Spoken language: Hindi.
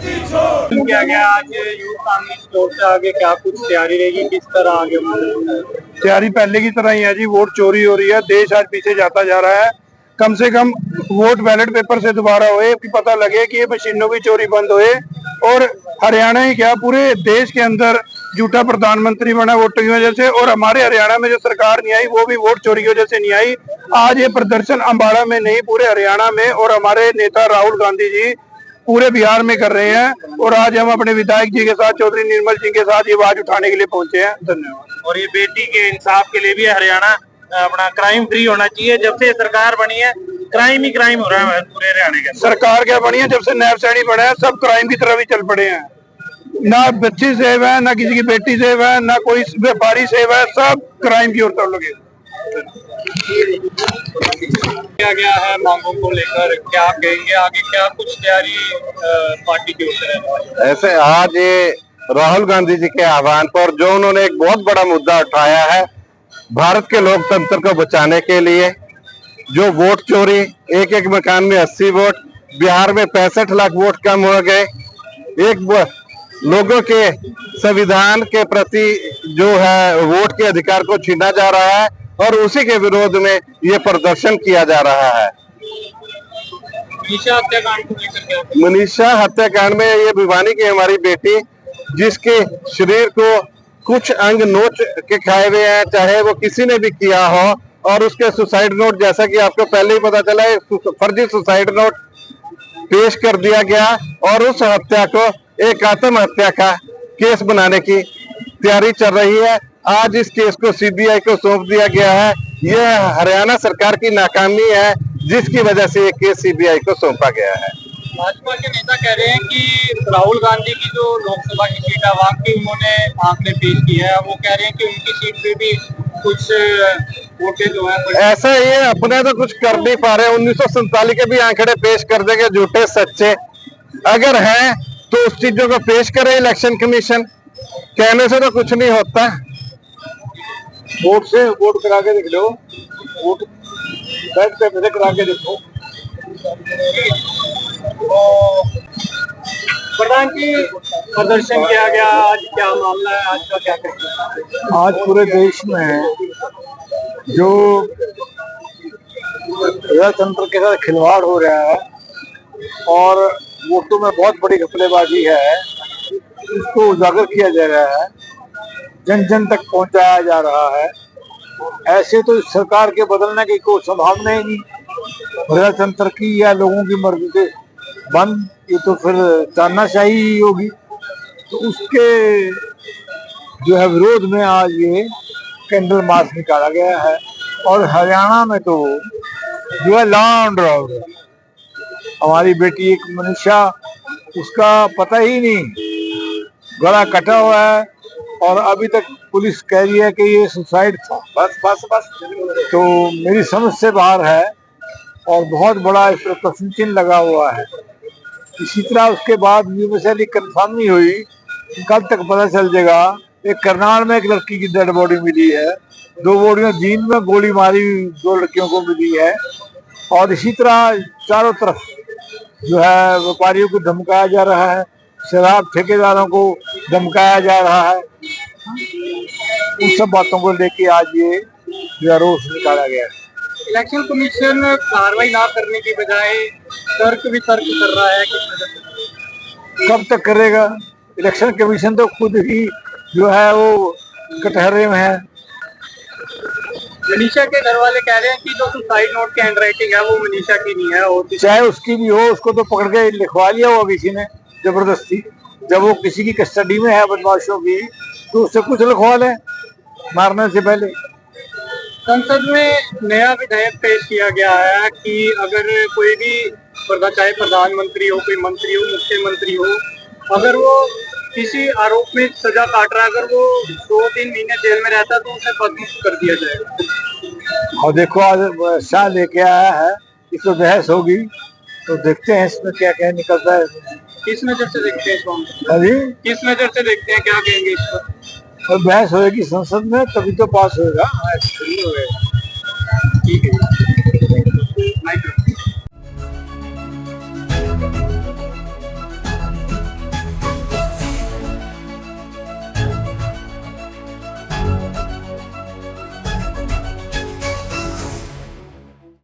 किया गया आज यूथ कांग्रेस स्टोर से आगे क्या कुछ तैयारी रहेगी, किस तरह आगे? तैयारी पहले की तरह ही है जी। वोट चोरी हो रही है, देश आज पीछे जाता जा रहा है। कम से कम वोट बैलेट पेपर से दोबारा होए कि पता लगे कि ये मशीनों की चोरी बंद होए। और हरियाणा ही क्या, पूरे देश के अंदर झूठा प्रधानमंत्री बना वोटों की वजह से। और हमारे हरियाणा में जो सरकार नहीं आई वो भी वोट चोरी की वजह से नहीं आई। आज ये प्रदर्शन अम्बाड़ा में नहीं, पूरे हरियाणा में और हमारे नेता राहुल गांधी जी पूरे बिहार में कर रहे हैं। और आज हम अपने विधायक जी के साथ, चौधरी निर्मल सिंह के साथ ये आवाज उठाने के लिए पहुंचे हैं। धन्यवाद। और ये बेटी के इंसाफ के लिए भी हरियाणा अपना क्राइम फ्री होना चाहिए। जब से सरकार बनी है क्राइम ही क्राइम हो रहा है पूरे हरियाणा के। सरकार क्या बनी है, जब से नैब सैनी बना है सब क्राइम की तरफ ही चल पड़े हैं। ना बच्ची सेव है, ना किसी की बेटी सेव है, ना कोई व्यापारी सेव है, सब क्राइम की ओर तरफ लगे। क्या गया है मांगों को लेकर, क्या कहेंगे आगे, क्या कुछ तैयारी पार्टी की ओर से है? ऐसे आज ये राहुल गांधी जी के आह्वान पर जो उन्होंने एक बहुत बड़ा मुद्दा उठाया है, भारत के लोकतंत्र को बचाने के लिए, जो वोट चोरी, एक एक मकान में 80 वोट, बिहार में 65 लाख वोट कम हो गए, एक लोगों के संविधान के प्रति जो है वोट के अधिकार को छीना जा रहा है और उसी के विरोध में ये प्रदर्शन किया जा रहा है। मनीषा हत्याकांड को लेकर क्या? मनीषा हत्याकांड में ये भिवानी की हमारी बेटी, जिसके शरीर को कुछ अंग नोच के खाए हुए हैं, चाहे वो किसी ने भी किया हो, और उसके सुसाइड नोट, जैसा कि आपको पहले ही पता चला है, फर्जी सुसाइड नोट पेश कर दिया गया और उस हत्या को एक आत्महत्या का केस बनाने की तैयारी चल रही है। आज इस केस को सीबीआई को सौंप दिया गया है। यह हरियाणा सरकार की नाकामी है, जिसकी वजह से ये केस सीबीआई को सौंपा गया है। भाजपा के नेता कह रहे हैं कि राहुल गांधी की जो लोकसभा की सीट है वाकई उन्होंने आंकड़े पेश की है। वो कह रहे हैं कि उनकी सीट पे भी कुछ वोटें जो है ऐसा ये अपने तो कुछ कर नहीं पा रहे। 1947 के भी आंकड़े पेश कर देंगे, झूठे सच्चे अगर हैं तो उस चीजों को पेश करे इलेक्शन कमीशन। कहने से तो कुछ नहीं होता। वोट से वोट करा के देख लो, वोट बैठ पे करा के देखो। प्रधान जी, प्रदर्शन किया गया आज, क्या मामला है आज का, क्या कहते हैं? आज पूरे देश में जो प्रजातंत्र के साथ खिलवाड़ हो रहा है और वोटों में बहुत बड़ी घपलेबाजी है, इसको उजागर किया जा रहा है, जन जन तक पहुंचाया जा रहा है। ऐसे तो इस सरकार के बदलने की कोई संभावना ही नहीं। प्रजातंत्र की या लोगों की मर्जी से बंद, ये तो फिर तानाशाही ही होगी। तो उसके जो है विरोध में आज ये कैंडल मार्च निकाला गया है। और हरियाणा में तो जो है लॉ एंड ऑर्डर, हमारी बेटी एक मनीषा, उसका पता ही नहीं, गला कटा हुआ है और अभी तक पुलिस कह रही है कि ये सुसाइड था। बस बस बस। तो मेरी समझ से बाहर है और बहुत बड़ा इस पर प्रश्न चिन्ह लगा हुआ है। इसी तरह उसके बाद यूनिवर्सली कंफर्म नहीं हुई, कल तक पता चल जाएगा। एक करनाल में एक लड़की की डेड बॉडी मिली है, 2 बॉडियां जींद में गोली मारी 2 लड़कियों को मिली है। और इसी तरह चारों तरफ जो है व्यापारियों को धमकाया जा रहा है, शराब ठेकेदारों को धमकाया जा रहा है। उन सब बातों को लेके आज ये रोष निकाला गया है। इलेक्शन कमीशन कार्रवाई ना करने की बजाय तर्क वितर्क कर रहा है, किस वजह से? कब तक करेगा? इलेक्शन कमीशन तो खुद ही जो है वो कटहरे में है। मनीषा के घर वाले कह रहे हैं कि जो सुसाइड नोट की हैंडराइटिंग है वो मनीषा की नहीं है, और चाहे उसकी भी हो, उसको तो पकड़ के लिखवा लिया होगा किसी ने जबरदस्ती। जब वो किसी की कस्टडी में है बदमाशों की, तो उससे कुछ लिखवा ले मारने से पहले। संसद में नया विधेयक पेश किया गया है कि अगर कोई भी चाहे प्रधानमंत्री हो, कोई मंत्री हो, मुख्यमंत्री हो, अगर वो किसी आरोप में सजा काट रहा है, अगर वो 2-3 महीने जेल में रहता है तो उसे पदमुक्त कर दिया जाएगा। और देखो आज शाह लेके आया है, इस पर बहस होगी, तो देखते हैं इसमें क्या क्या निकलता है। किस नजर से देखते हैं इसको? किस नजर से देखते हैं, क्या कहेंगे इस पर? और बहस होगी संसद में, तभी तो पास होगा।